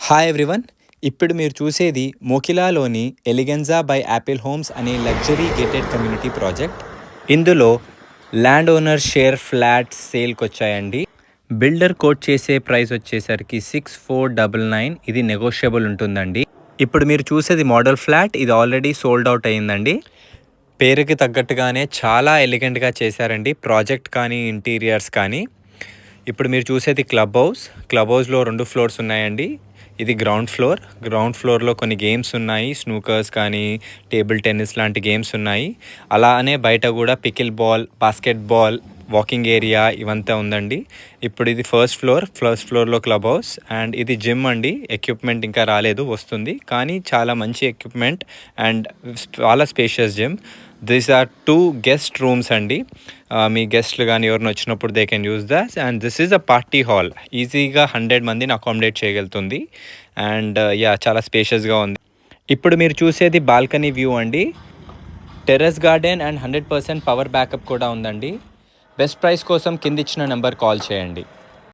Hi everyone. ఇప్పుడు మీరు చూసేది మోకిలాలోని ఎలిగెన్జా బై యాపిల్ హోమ్స్ అనే లగ్జరీ గేటెడ్ కమ్యూనిటీ ప్రాజెక్ట్. ఇందులో ల్యాండ్ ఓనర్ షేర్ ఫ్లాట్స్ సేల్కి వచ్చాయండి. బిల్డర్ కోట్ చేసే ప్రైస్ వచ్చేసరికి 6499. ఇది నెగోషియబుల్ ఉంటుందండి. ఇప్పుడు మీరు చూసేది మోడల్ ఫ్లాట్. ఇది ఆల్రెడీ సోల్డ్ అవుట్ అయ్యిందండి. పేరుకి తగ్గట్టుగానే చాలా ఎలిగెంట్గా చేశారండి ప్రాజెక్ట్ కానీ ఇంటీరియర్స్ కానీ. ఇప్పుడు మీరు చూసేది క్లబ్ హౌస్లో 2 ఫ్లోర్స్ ఉన్నాయండి. ఇది గ్రౌండ్ ఫ్లోర్లో కొన్ని గేమ్స్ ఉన్నాయి. స్నూకర్స్ కానీ టేబుల్ టెన్నిస్ లాంటి గేమ్స్ ఉన్నాయి. అలానే బయట కూడా pickle ball, basketball, walking area ఇవంతా ఉందండి. ఇప్పుడు ఇది ఫస్ట్ ఫ్లోర్లో క్లబ్ హౌస్ అండ్ ఇది జిమ్ అండి. ఎక్విప్మెంట్ ఇంకా రాలేదు, వస్తుంది. కానీ చాలా మంచి ఎక్విప్మెంట్ అండ్ చాలా spacious gym. These are 2 guest rooms అండి. మీ గెస్ట్లు కానీ ఎవరిని వచ్చినప్పుడు they can use that. And this is a party hall. ఈజీగా 100 మందిని అకామిడేట్ చేయగలుగుతుంది. అండ్ చాలా స్పేషియస్గా ఉంది. ఇప్పుడు మీరు చూసేది బాల్కనీ వ్యూ అండి. Terrace garden and 100% power backup కూడా ఉందండి. బెస్ట్ ప్రైస్ కోసం కింద ఇచ్చిన నెంబర్ కాల్ చేయండి.